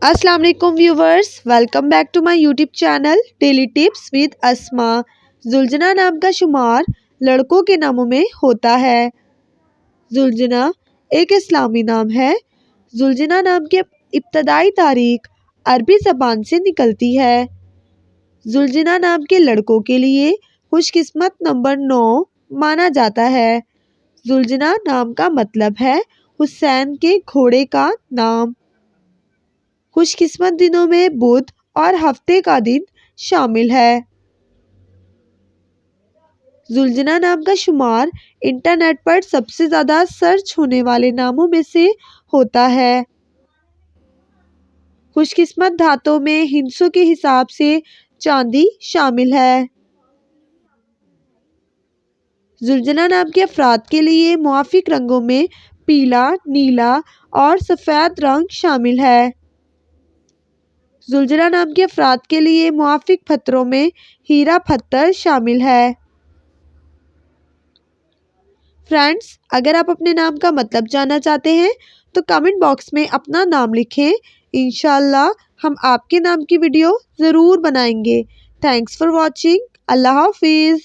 अस्सलाम वालेकुम viewers, welcome back to my YouTube channel daily tips with Asma. जुलजना नाम का शुमार लड़कों के नामों में होता है। जुलजना एक इस्लामी नाम है। जुलजना नाम की इब्तदाई तारीख अरबी ज़बान से निकलती है। जुलजना नाम के लड़कों के लिए खुशकिस्मत नंबर 9 माना जाता है। जुलजना नाम का मतलब है हुसैन के घोड़े का नाम। खुशकिस्मत दिनों में बुध और हफ्ते का दिन शामिल है। जुलजना नाम का शुमार इंटरनेट पर सबसे ज़्यादा सर्च होने वाले नामों में से होता है। खुशकिस्मत धातों में हिंसों के हिसाब से चांदी शामिल है। जुलजना नाम के अफराद के लिए मुआफिक रंगों में पीला, नीला और सफ़ेद रंग शामिल है। जुलजना नाम के अफराद के लिए मुआफिक पत्थरों में हीरा पत्थर शामिल है। फ्रेंड्स, अगर आप अपने नाम का मतलब जानना चाहते हैं तो कमेंट बॉक्स में अपना नाम लिखें। इंशाल्लाह हम आपके नाम की वीडियो ज़रूर बनाएंगे। Thanks for watching. अल्लाह हाफिज़।